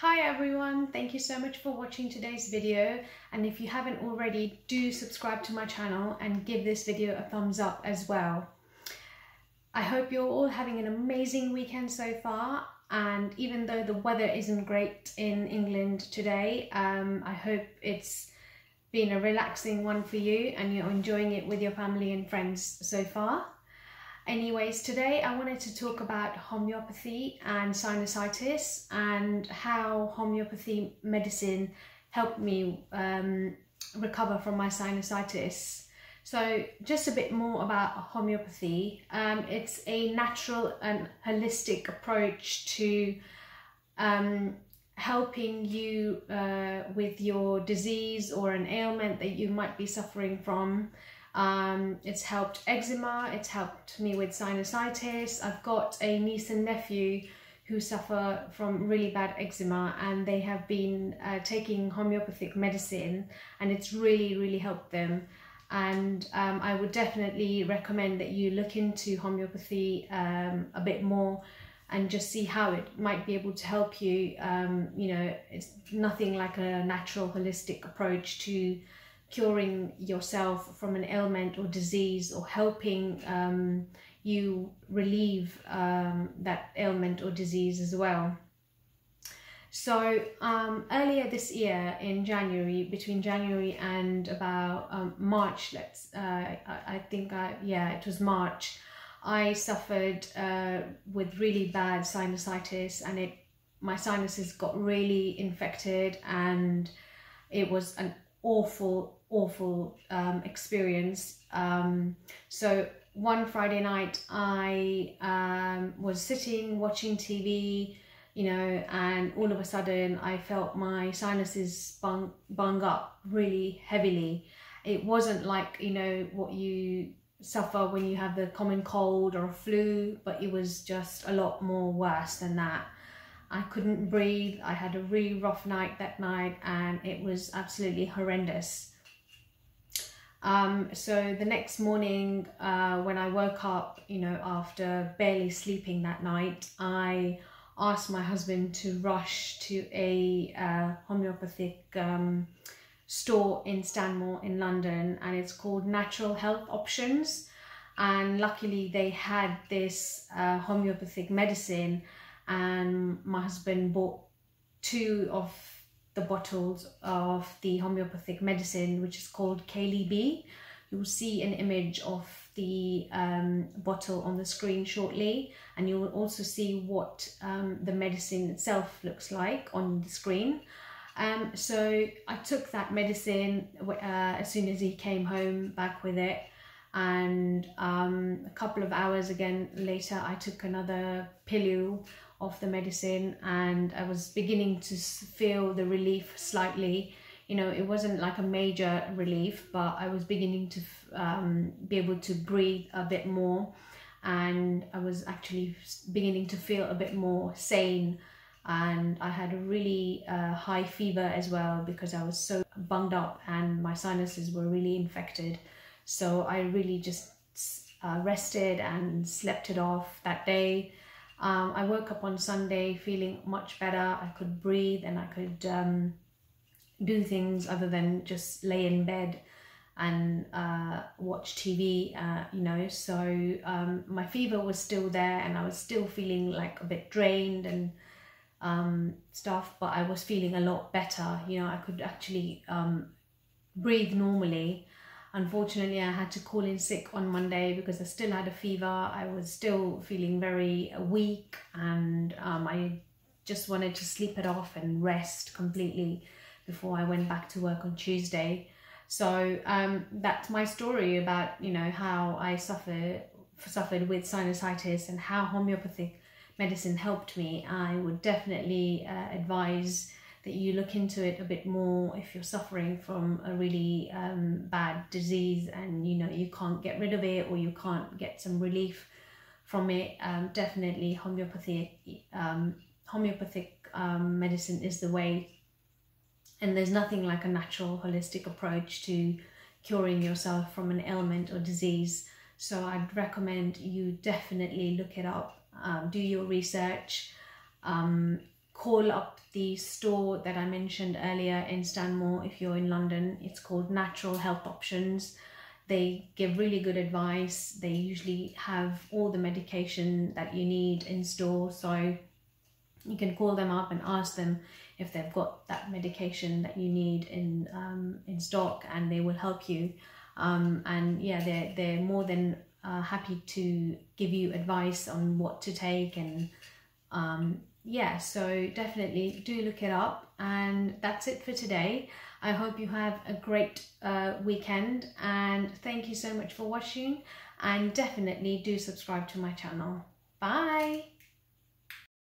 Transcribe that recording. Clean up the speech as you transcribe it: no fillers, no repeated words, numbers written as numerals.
Hi everyone, thank you so much for watching today's video, and if you haven't already, do subscribe to my channel and give this video a thumbs up as well. I hope you're all having an amazing weekend so far, and even though the weather isn't great in England today, I hope it's been a relaxing one for you and you're enjoying it with your family and friends so far. Anyways, today I wanted to talk about homeopathy and sinusitis and how homeopathy medicine helped me recover from my sinusitis. So just a bit more about homeopathy. It's a natural and holistic approach to helping you with your disease or an ailment that you might be suffering from. It's helped eczema, it's helped me with sinusitis. I've got a niece and nephew who suffer from really bad eczema, and they have been taking homeopathic medicine, and it's really helped them. And I would definitely recommend that you look into homeopathy a bit more and just see how it might be able to help you. You know, it's nothing like a natural holistic approach to curing yourself from an ailment or disease, or helping you relieve that ailment or disease as well. So earlier this year in January, between January and about March, it was March, I suffered with really bad sinusitis, and my sinuses got really infected, and it was an awful experience. So one Friday night I was sitting watching TV, you know, and all of a sudden I felt my sinuses bung up really heavily. It wasn't like, you know, what you suffer when you have the common cold or a flu, but it was just a lot more worse than that. I couldn't breathe. I had a really rough night that night, and it was absolutely horrendous. So the next morning, when I woke up, you know, after barely sleeping that night, I asked my husband to rush to a homeopathic store in Stanmore in London, and it's called Natural Health Options. And luckily they had this homeopathic medicine, and my husband bought 2 of the bottles of the homeopathic medicine, which is called KLB. You will see an image of the bottle on the screen shortly, and you will also see what the medicine itself looks like on the screen. So I took that medicine as soon as he came home back with it, and a couple of hours again later I took another pill of the medicine, and I was beginning to feel the relief slightly. You know, it wasn't like a major relief, but I was beginning to be able to breathe a bit more, and I was actually beginning to feel a bit more sane. And I had a really high fever as well, because I was so bunged up and my sinuses were really infected. So I really just rested and slept it off that day. I woke up on Sunday feeling much better. I could breathe, and I could do things other than just lay in bed and watch TV, you know. So my fever was still there, and I was still feeling like a bit drained and stuff, but I was feeling a lot better. You know, I could actually breathe normally. Unfortunately, I had to call in sick on Monday because I still had a fever. I was still feeling very weak, and I just wanted to sleep it off and rest completely before I went back to work on Tuesday. So that's my story about, you know, how I suffered with sinusitis and how homeopathic medicine helped me. I would definitely advise that you look into it a bit more if you're suffering from a really bad disease and, you know, you can't get rid of it, or you can't get some relief from it. Definitely homeopathic medicine is the way, and there's nothing like a natural holistic approach to curing yourself from an ailment or disease. So I'd recommend you definitely look it up, do your research, call up the store that I mentioned earlier in Stanmore if you're in London. It's called Natural Health Options. They give really good advice. They usually have all the medication that you need in store, so you can call them up and ask them if they've got that medication that you need in stock, and they will help you. And yeah, they're more than happy to give you advice on what to take, and yeah, so definitely do look it up. And that's it for today. I hope you have a great weekend, and thank you so much for watching, and definitely do subscribe to my channel. Bye.